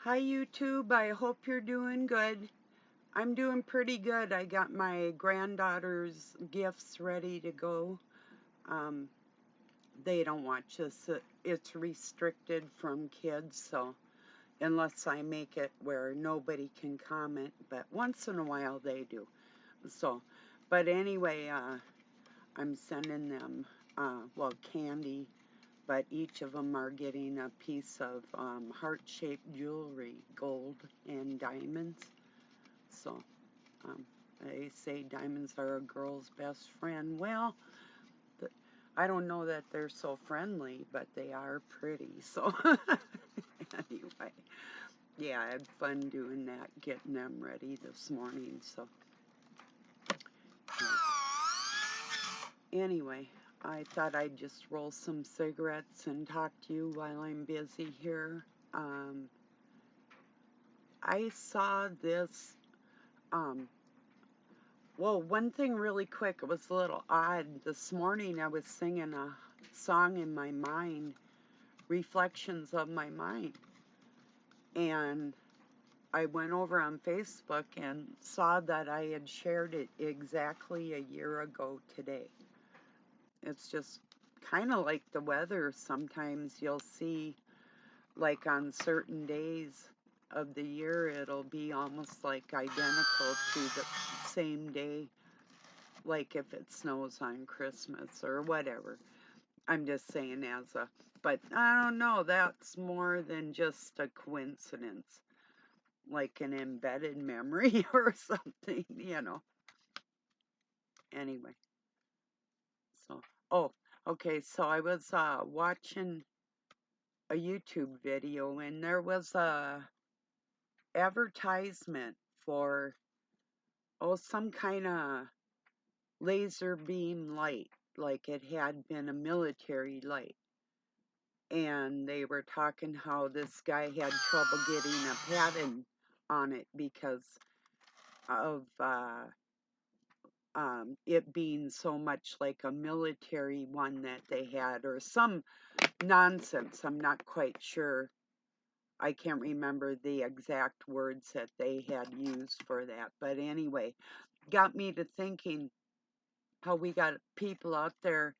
Hi YouTube, I hope you're doing good. I'm doing pretty good. I got my granddaughter's gifts ready to go. Um, they don't watch this. It's restricted from kids, so unless I make it where nobody can comment, but once in a while they do. So, but anyway, I'm sending them, candy, but each of them are getting a piece of heart-shaped jewelry, gold and diamonds. So um, they say diamonds are a girl's best friend. Well, th I don't know that they're so friendly, but they are pretty. So anyway, yeah, I had fun doing that, getting them ready this morning. So anyway, I thought I'd just roll some cigarettes and talk to you while I'm busy here. Um, I saw this. Um, one thing really quick, it was a little odd. This morning I was singing a song in my mind, Reflections of My Mind. And I went over on Facebook and saw that I had shared it exactly a year ago today. It's just kind of like the weather. Sometimes you'll see, like on certain days of the year, it'll be almost like identical to the same day, like if it snows on Christmas or whatever. I'm just saying but I don't know, that's more than just a coincidence, like an embedded memory or something. Anyway, so, oh, okay, so I was watching a YouTube video and there was a advertisement for, some kind of laser beam light, like it had been a military light. And they were talking how this guy had trouble getting a patent on it because of it being so much like a military one that they had, or some nonsense. I'm not quite sure. I can't remember the exact words that they had used for that. But anyway, got me to thinking how we got people out there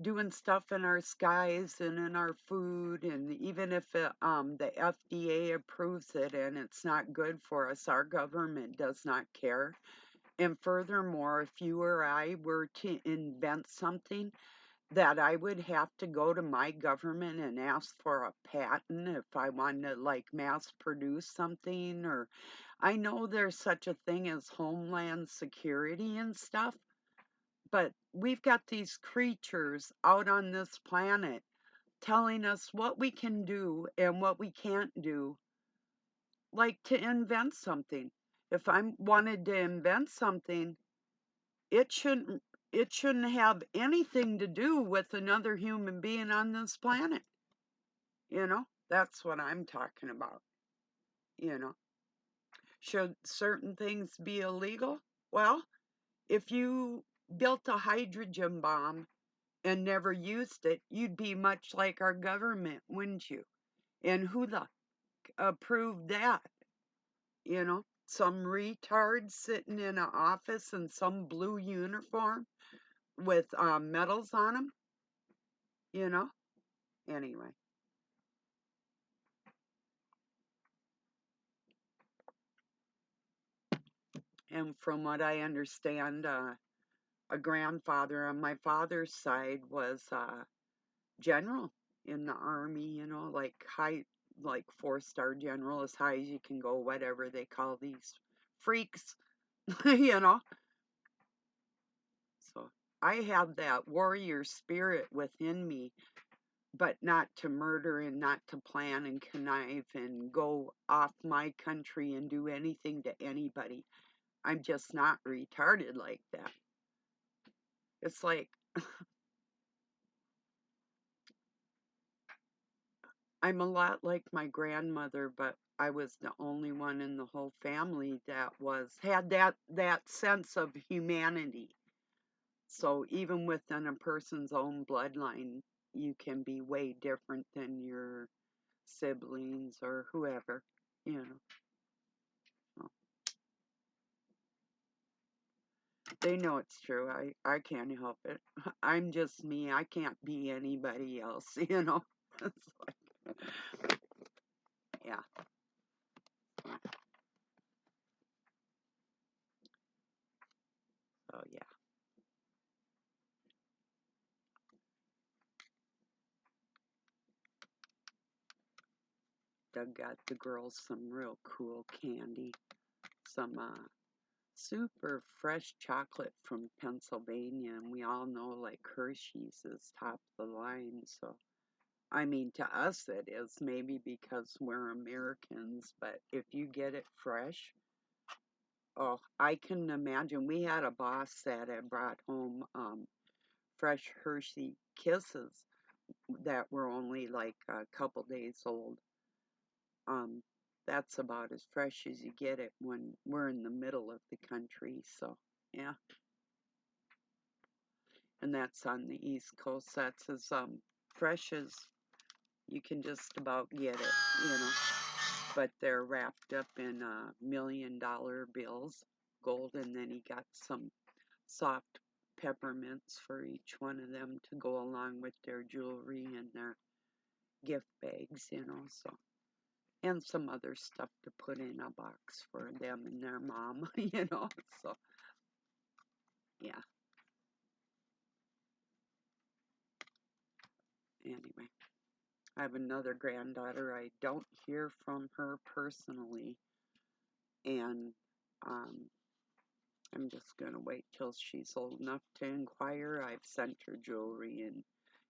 doing stuff in our skies and in our food, and even if the FDA approves it and it's not good for us, our government does not care. And furthermore, if you or I were to invent something, that I would have to go to my government and ask for a patent if I wanted to like mass produce something. Or I know there's such a thing as homeland security and stuff, but we've got these creatures out on this planet telling us what we can do and what we can't do, like to invent something. If I wanted to invent something, it shouldn't it shouldn't have anything to do with another human being on this planet. That's what I'm talking about. You know, should certain things be illegal? Well, if you built a hydrogen bomb and never used it, you'd be much like our government, wouldn't you? And who the approved that? Some retard sitting in an office in some blue uniform with medals on them, you know? Anyway, and from what I understand, a grandfather on my father's side was general in the army, like high, like four-star general, as high as you can go, whatever they call these freaks, you know. So I have that warrior spirit within me, but not to murder and not to plan and connive and go off my country and do anything to anybody. I'm just not retarded like that. It's like I'm a lot like my grandmother, but I was the only one in the whole family that had that sense of humanity. So even within a person's own bloodline, you can be way different than your siblings or whoever, you know. So, they know it's true. I can't help it. I'm just me. I can't be anybody else, you know. It's like, yeah. So yeah. Doug got the girls some real cool candy. Some super fresh chocolate from Pennsylvania, and we all know like Hershey's is top of the line. So, I mean, to us it is maybe because we're Americans, but if you get it fresh, oh, I can imagine. We had a boss that had brought home fresh Hershey Kisses that were only like a couple days old. Um, that's about as fresh as you get it when we're in the middle of the country. So, yeah. And that's on the East Coast. That's as fresh as you can just about get it, you know. But they're wrapped up in $1 million bills, gold, and then he got some soft peppermints for each one of them to go along with their jewelry and their gift bags, you know. So, and some other stuff to put in a box for them and their mom, you know. So, yeah. Anyway. I have another granddaughter. I don't hear from her personally, and um, I'm just going to wait till she's old enough to inquire. I've sent her jewelry and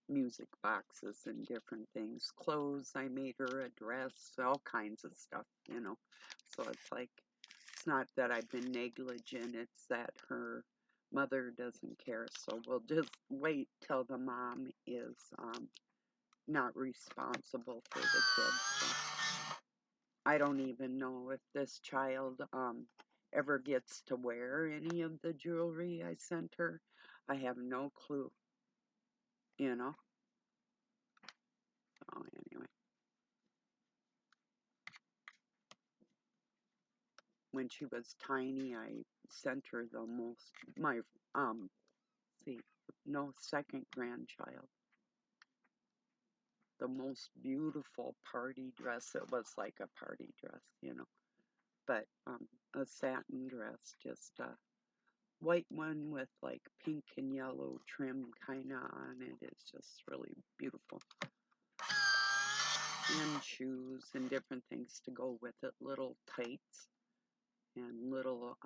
music boxes and different things. Clothes, I made her a dress, all kinds of stuff, you know. So it's like, it's not that I've been negligent, it's that her mother doesn't care. So we'll just wait till the mom is not responsible for the kids. So I don't even know if this child ever gets to wear any of the jewelry I sent her. I have no clue, you know. So anyway, when she was tiny, I sent her the most, my, see, no, second grandchild, the most beautiful party dress. It was like a party dress, you know, but a satin dress, just white one with like pink and yellow trim kind of on it. It's just really beautiful. And shoes and different things to go with it, little tights and little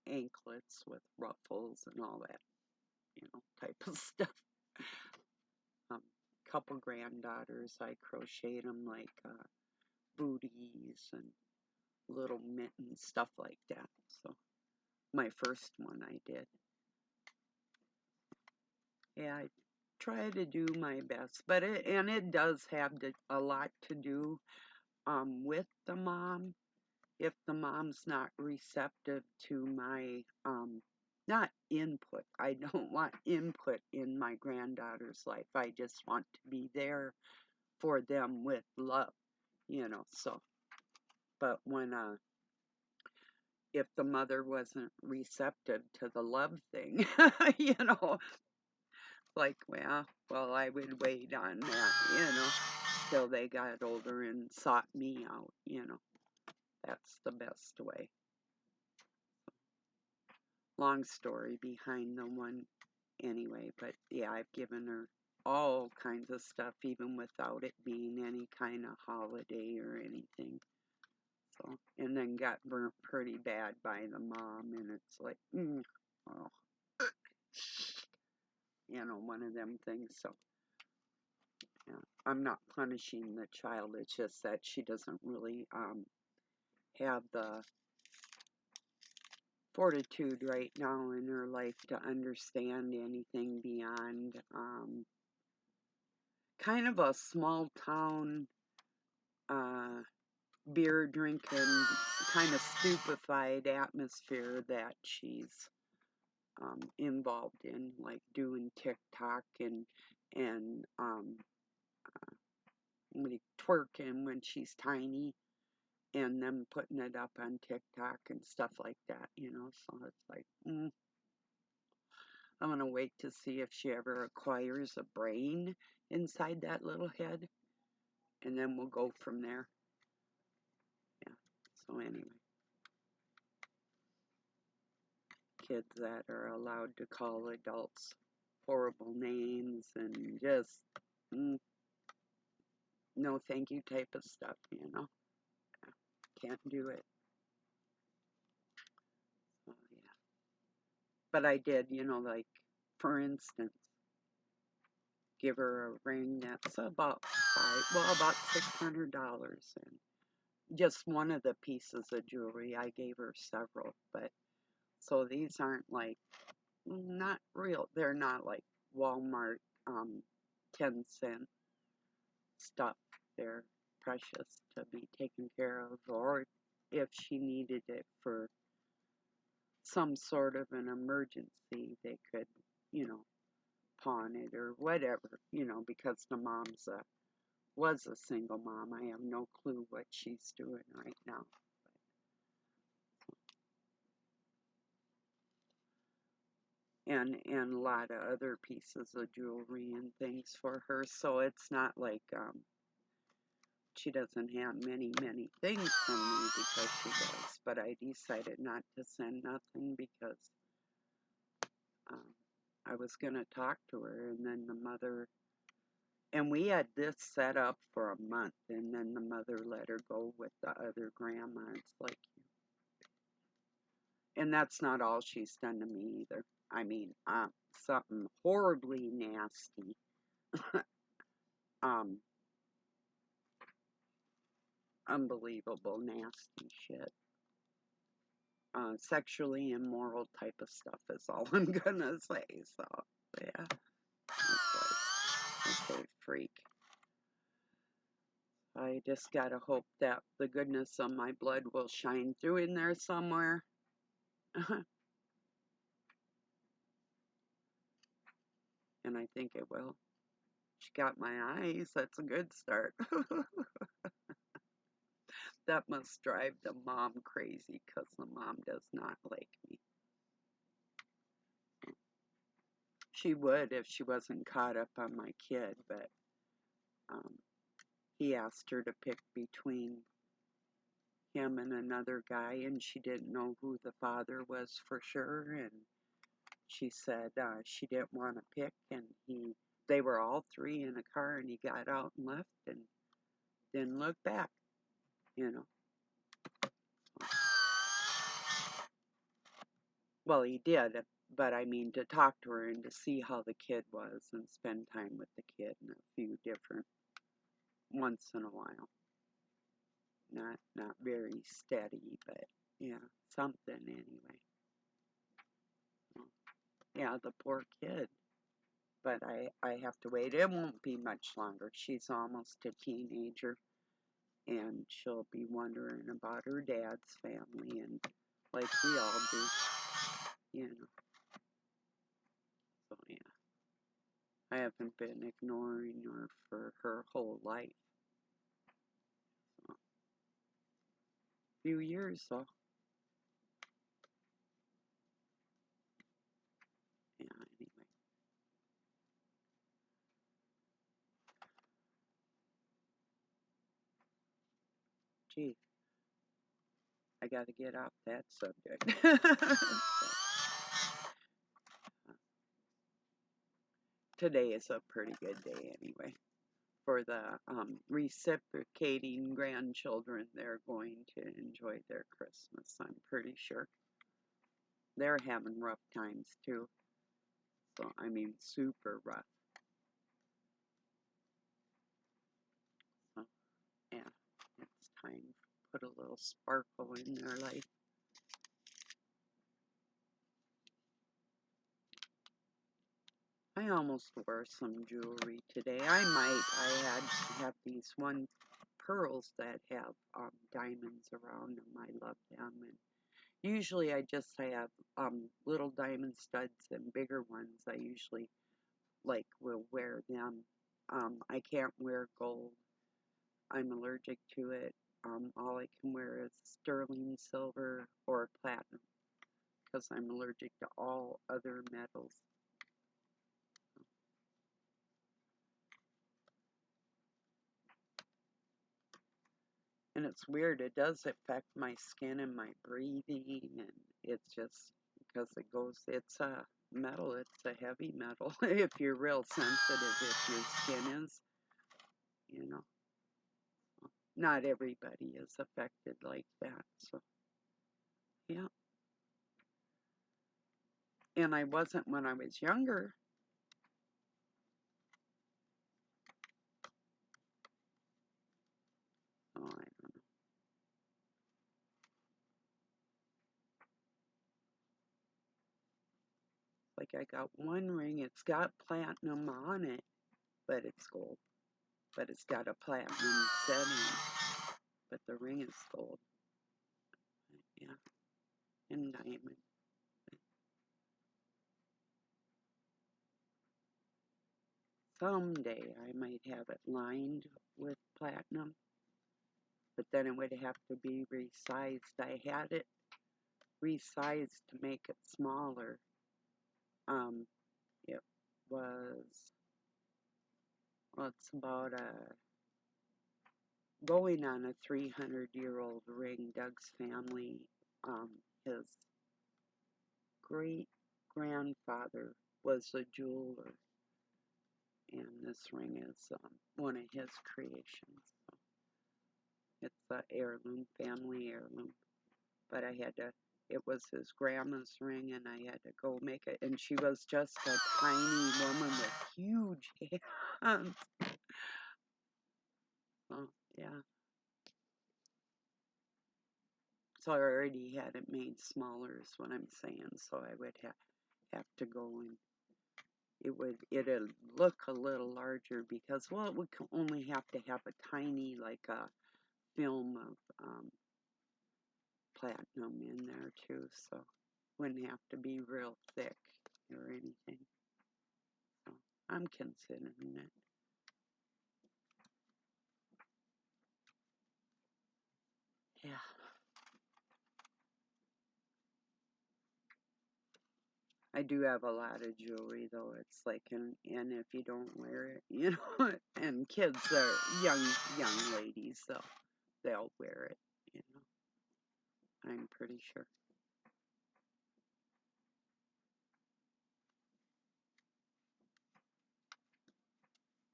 anklets with ruffles and all that, you know, type of stuff. Couple granddaughters, I crocheted them like booties and little mittens, stuff like that. So my first one I did. Yeah, I try to do my best, but it does have a lot to do with the mom. If the mom's not receptive to my not input, I don't want input in my granddaughter's life. I just want to be there for them with love, you know. So, but when if the mother wasn't receptive to the love thing, you know, like, well, I would wait on that, you know, till they got older and sought me out, you know. That's the best way. Long story behind the one anyway, but yeah, I've given her all kinds of stuff, even without it being any kind of holiday or anything. So, and then got burnt pretty bad by the mom, and it's like, oh, you know, one of them things. So, yeah, I'm not punishing the child. It's just that she doesn't really have the fortitude right now in her life to understand anything beyond kind of a small town beer drinking kind of stupefied atmosphere that she's involved in, like doing TikTok and somebody twerking when she's tiny and them putting it up on TikTok and stuff like that, you know. So it's like, I'm going to wait to see if she ever acquires a brain inside that little head, and then we'll go from there. Yeah, so anyway. Kids that are allowed to call adults horrible names and just no thank you type of stuff, you know. Can't do it. So, yeah. But I did, you know, like, for instance, give her a ring that's about $600, and just one of the pieces of jewelry. I gave her several, but so these aren't like, not real. They're not like Walmart 10-cent stuff. They're precious to be taken care of, or if she needed it for some sort of an emergency, they could, you know, pawn it or whatever, you know, because the was a single mom. I have no clue what she's doing right now. And a lot of other pieces of jewelry and things for her, so it's not like she doesn't have many things from me, because she does. But I decided not to send nothing because I was gonna talk to her, and then the mother, and we had this set up for a month, and then the mother let her go with the other grandma. It's like, and that's not all she's done to me either. I mean, something horribly nasty. um, Unbelievable nasty shit. Sexually immoral type of stuff is all I'm gonna say. So, yeah. Okay, freak. I just gotta hope that the goodness of my blood will shine through in there somewhere. And I think it will. She got my eyes. That's a good start. That must drive the mom crazy, because the mom does not like me. She would if she wasn't caught up on my kid, but he asked her to pick between him and another guy, and she didn't know who the father was for sure, and she said she didn't want to pick, and they were all three in a car, and he got out and left and didn't look back, you know. Well, he did, but I mean, to talk to her and to see how the kid was and spend time with the kid and a few different, once in a while. Not very steady, but yeah, something anyway. Yeah, the poor kid. But I have to wait. It won't be much longer. She's almost a teenager, and she'll be wondering about her dad's family, and like we all do, you know. So yeah, I haven't been ignoring her for her whole life. So, a few years though. Yeah, anyway. Gee, I gotta get off that subject. Today is a pretty good day anyway. For the reciprocating grandchildren, they're going to enjoy their Christmas, I'm pretty sure. They're having rough times too. So, I mean, super rough. So, yeah, it's time to put a little sparkle in their life. I almost wore some jewelry today. I have these one pearls that have diamonds around them. I love them. And usually I just have little diamond studs and bigger ones. I usually will wear them. I can't wear gold. I'm allergic to it. All I can wear is sterling silver or platinum because I'm allergic to all other metals. And it's weird, it does affect my skin and my breathing, and it's just because it's a metal, it's a heavy metal. If you're real sensitive, if your skin is, you know, not everybody is affected like that. So, yeah. And I wasn't when I was younger. Oh, I don't know. Like I got one ring, it's got platinum on it, but it's gold. But it's got a platinum setting, but the ring is gold. Yeah, and diamond. Someday I might have it lined with platinum, but then it would have to be resized. I had it resized to make it smaller. Um, it was, well, it's about going on a 300-year-old ring. Doug's family, his great grandfather was a jeweler, and this ring is one of his creations. So it's an heirloom, family heirloom. But I had to, it was his grandma's ring, and I had to go make it. And she was just a tiny woman with huge hands. Oh, yeah. So I already had it made smaller, is what I'm saying. So I would have to go and it'll look a little larger because, well, it would only have to have a tiny, like a film of platinum in there too, so wouldn't have to be real thick or anything. So I'm considering it. Yeah. I do have a lot of jewelry though. It's like, and if you don't wear it, and kids are young ladies, so they'll wear it, I'm pretty sure.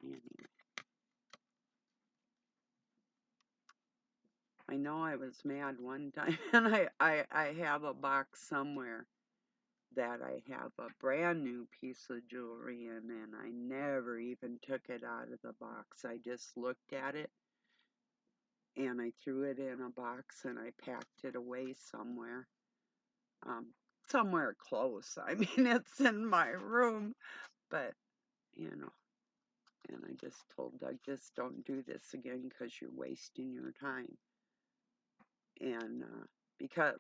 Anyway, I know I was mad one time, and I have a box somewhere that I have a brand new piece of jewelry in, and I never even took it out of the box. I just looked at it and I threw it in a box and I packed it away somewhere. Um, Somewhere close. I mean, it's in my room, but you know, and I just told Doug, just don't do this again because you're wasting your time. And because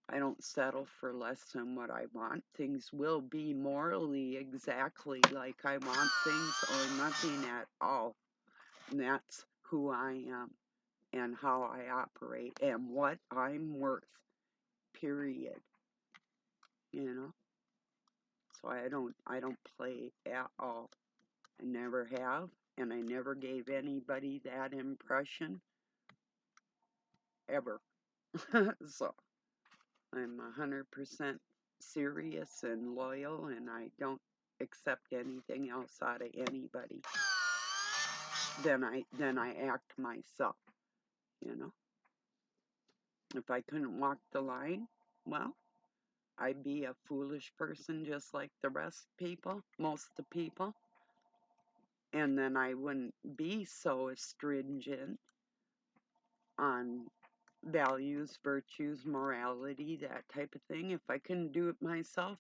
I don't settle for less than what I want. Things will be morally exactly like I want things or nothing at all. And that's who I am and how I operate and what I'm worth, period. You know? So I don't play at all. I never have, and I never gave anybody that impression ever. So I'm 100% serious and loyal, and I don't accept anything else out of anybody. Then I act myself, you know. If I couldn't walk the line, well, I'd be a foolish person just like the rest people, most of the people. And then I wouldn't be so stringent on values, virtues, morality, that type of thing. If I couldn't do it myself,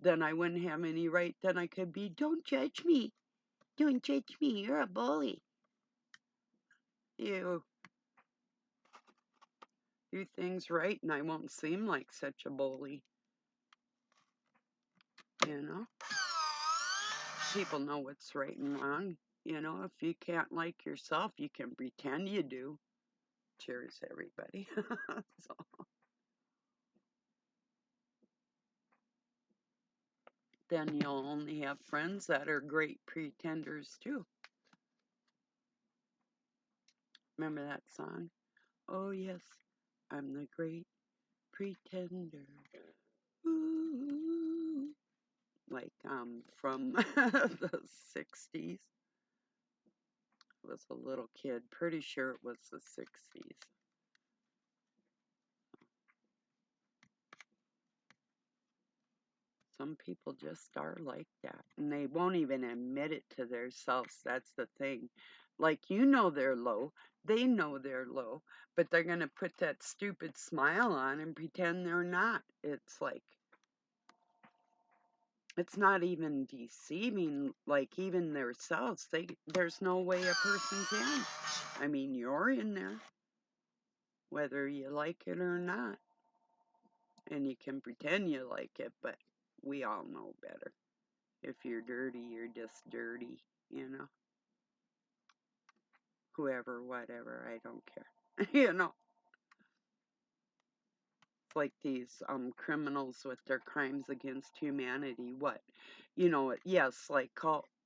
then I wouldn't have any right. Then I could be, don't judge me. Don't judge me. You're a bully. You do things right, and I won't seem like such a bully. You know? People know what's right and wrong. You know, if you can't like yourself, you can pretend you do. Cheers, everybody. So, then you'll only have friends that are great pretenders too. Remember that song? Oh yes, I'm the great pretender. Ooh. Like from the 60s. I was a little kid, pretty sure it was the 60s. Some people just are like that, and they won't even admit it to themselves. That's the thing. Like, you know they're low, they know they're low, but they're going to put that stupid smile on and pretend they're not. It's like, it's not even deceiving, like, even themselves. There's no way a person can. I mean, you're in there, whether you like it or not. And you can pretend you like it, but we all know better. If you're dirty, you're just dirty, you know? Whoever, whatever, I don't care. You know? It's like these criminals with their crimes against humanity. What? You know, yes, like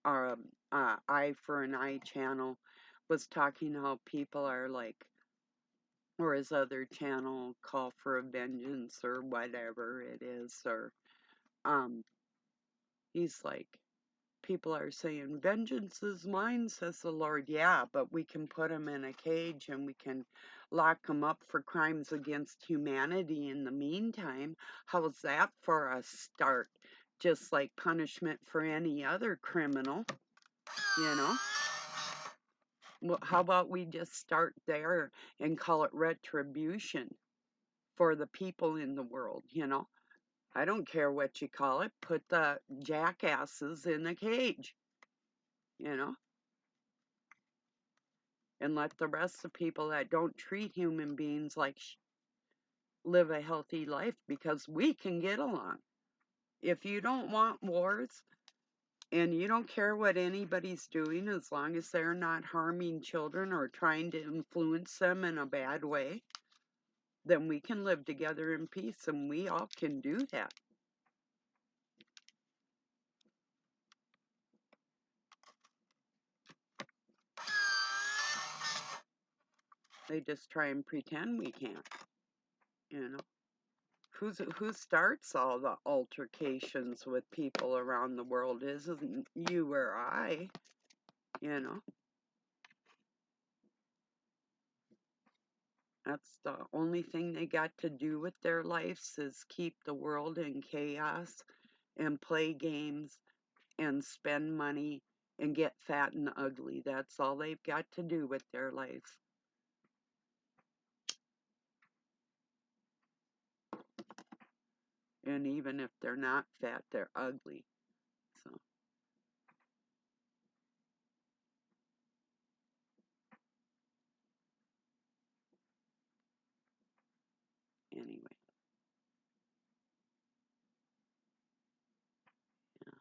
Eye for an Eye channel was talking how people are like, or his other channel, Call for a Vengeance or whatever it is, or um he's like, people are saying, vengeance is mine, says the Lord. Yeah, but we can put them in a cage and we can lock them up for crimes against humanity in the meantime. How's that for a start? Just like punishment for any other criminal, you know? Well, how about we just start there and call it retribution for the people in the world, you know? I don't care what you call it. Put the jackasses in a cage, you know? And let the rest of people that don't treat human beings like live a healthy life, because we can get along. If you don't want wars and you don't care what anybody's doing, as long as they're not harming children or trying to influence them in a bad way, then we can live together in peace, and we all can do that. They just try and pretend we can't, you know. Who starts all the altercations with people around the world? Isn't you or I, you know. That's the only thing they got to do with their lives, is keep the world in chaos and play games and spend money and get fat and ugly. That's all they've got to do with their life. And even if they're not fat, they're ugly. So, anyway, yeah.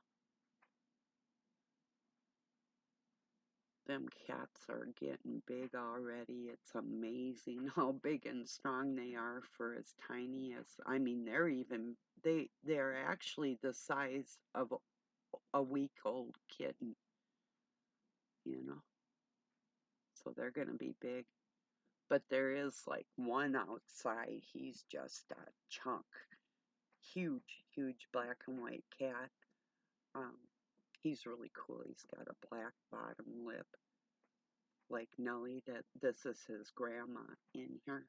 Them cats are getting big already. It's amazing how big and strong they are for as tiny as, I mean, they're actually the size of a week-old kitten, you know. So they're going to be big. But there is like one outside. He's just a chunk. Huge, huge black and white cat. Um, he's really cool. He's got a black bottom lip, like Nellie. That this is his grandma in here.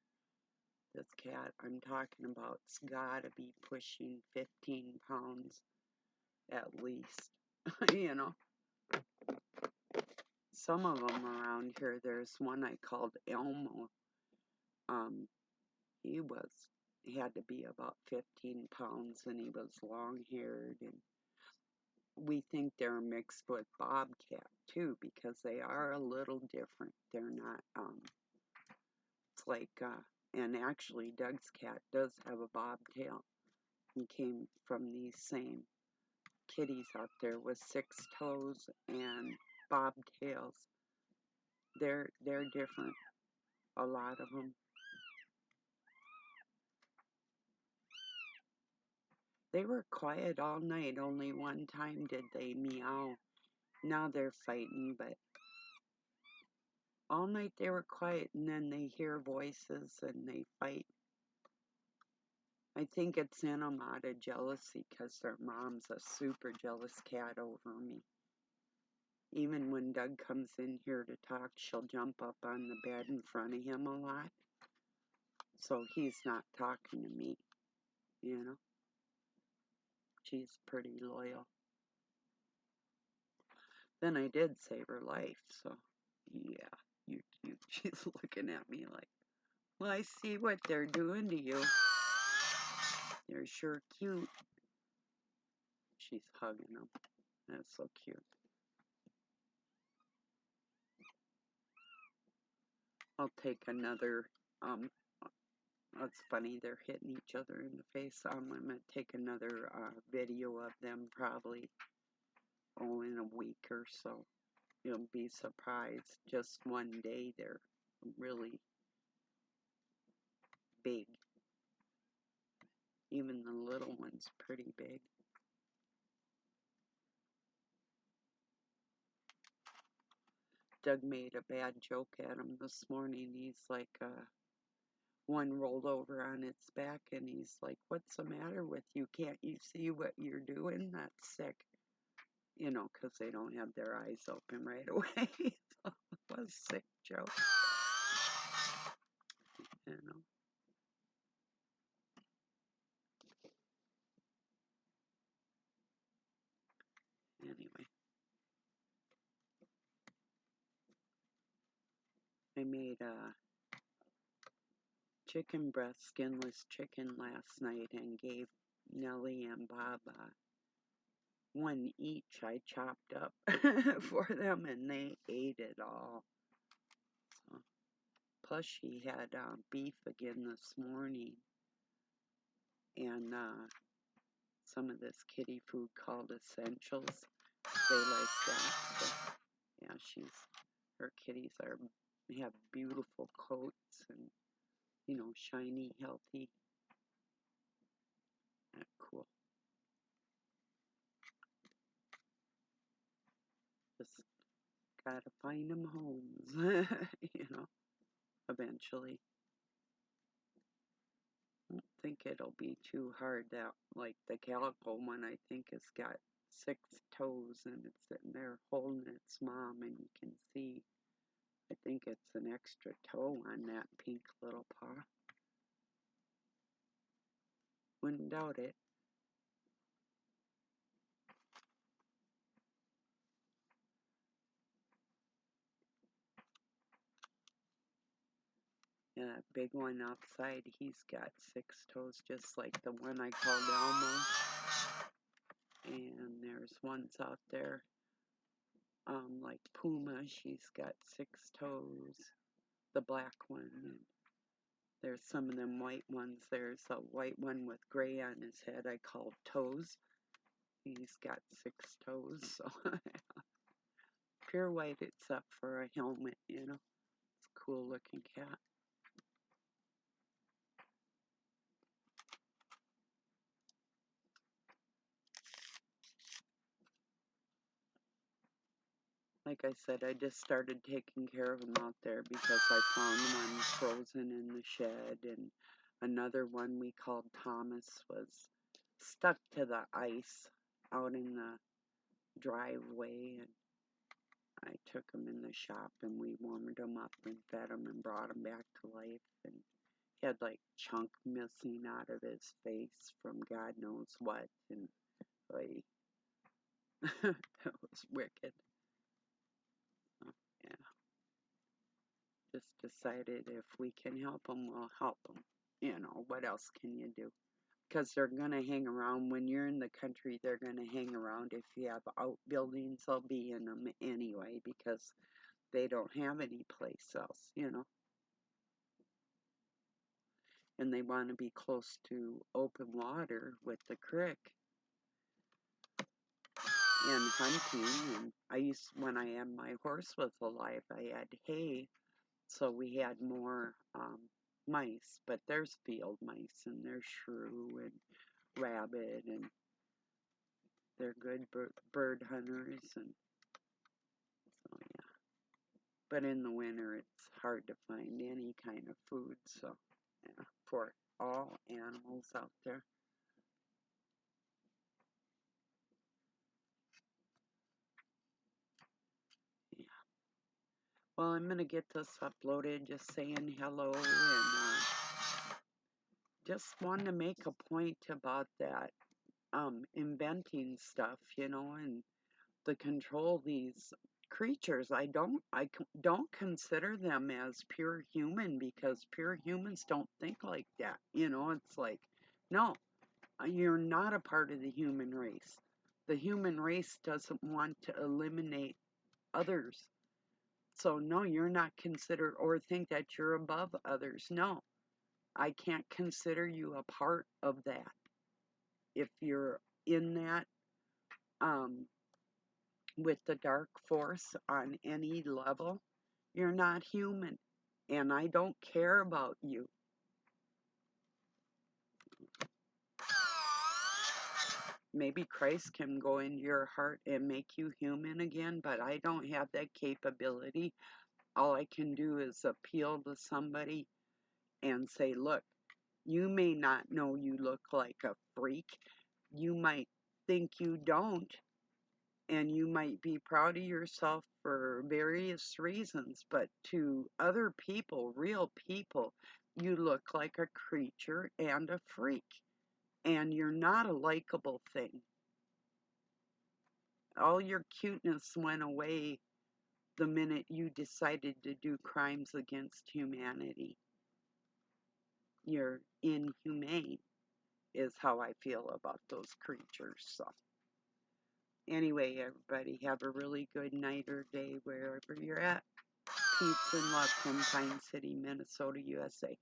This cat I'm talking about's gotta be pushing 15 pounds at least. You know, some of them around here. There's one I called Elmo. Um, he had to be about 15 pounds, and he was long-haired, and we think they're mixed with bobcat too, because they are a little different. They're not, it's like, and actually Doug's cat does have a bobtail. He came from these same kitties out there with 6 toes and bobtails. They're different. A lot of them. They were quiet all night. Only one time did they meow. Now they're fighting, but all night they were quiet, and then they hear voices and they fight. I think it's in them out of jealousy because their mom's a super jealous cat over me. Even when Doug comes in here to talk, she'll jump up on the bed in front of him a lot. So he's not talking to me, you know. She's pretty loyal. Then I did save her life, so yeah, you're cute. She's looking at me like, well, I see what they're doing to you. They're sure cute. She's hugging him. That's so cute. I'll take another, that's funny, they're hitting each other in the face. I'm going to take another video of them probably, in a week or so. You'll be surprised. Just one day, they're really big. Even the little one's pretty big. Doug made a bad joke at him this morning. He's like, one rolled over on its back, and he's like, what's the matter with you? Can't you see what you're doing? That's sick. You know, because they don't have their eyes open right away. So it was a sick joke. You know. Anyway. I made a chicken breast, skinless chicken last night and gave Nellie and Bob one each. I chopped up for them and they ate it all. So, plus she had beef again this morning and some of this kitty food called Essentials. They like that. So, yeah, her kitties have beautiful coats and, you know, shiny, healthy. Cool. Just gotta find them homes, you know, eventually. I don't think it'll be too hard. That, like the calico one, I think has got 6 toes and it's sitting there holding its mom, and you can see, I think it's an extra toe on that pink little paw. Wouldn't doubt it. Yeah, that big one outside, he's got 6 toes, just like the one I called Elmo. And there's ones out there, like Puma, she's got 6 toes, the black one. And there's some of them white ones. There's a white one with gray on his head I call Toes. He's got 6 toes, so pure white except for a helmet, you know. It's a cool looking cat. Like I said, I just started taking care of them out there because I found one frozen in the shed, and another one we called Thomas was stuck to the ice out in the driveway, and I took him in the shop and we warmed him up and fed him and brought him back to life, and he had like chunk missing out of his face from God knows what, and like that was wicked. Yeah, just decided if we can help them, we'll help them. You know, what else can you do? Because they're going to hang around. When you're in the country, they're going to hang around. If you have outbuildings, they'll be in them anyway because they don't have any place else, you know. And they want to be close to open water with the creek. and hunting. And when I had my horse was alive, I had hay, so we had more mice. But there's field mice, and there's shrew and rabbit, and they're good bird hunters. And so yeah. But in the winter, it's hard to find any kind of food. So yeah, for all animals out there. Yeah. Well, I'm gonna get this uploaded. Just saying hello and just wanted to make a point about that inventing stuff, and the control these creatures. I don't consider them as pure human because pure humans don't think like that. It's like, no, you're not a part of the human race. The human race doesn't want to eliminate others. So no, you're not considered or think that you're above others. No, I can't consider you a part of that. If you're in that um, with the dark force on any level, you're not human. And I don't care about you. Maybe Christ can go into your heart and make you human again, but I don't have that capability. All I can do is appeal to somebody and say, look, you may not know you look like a freak. You might think you don't, and you might be proud of yourself for various reasons, but to other people, real people, you look like a creature and a freak, and you're not a likable thing. All your cuteness went away the minute you decided to do crimes against humanity. You're inhumane, is how I feel about those creatures. So, anyway, everybody, have a really good night or day wherever you're at. Peace and love from Pine City, Minnesota, USA.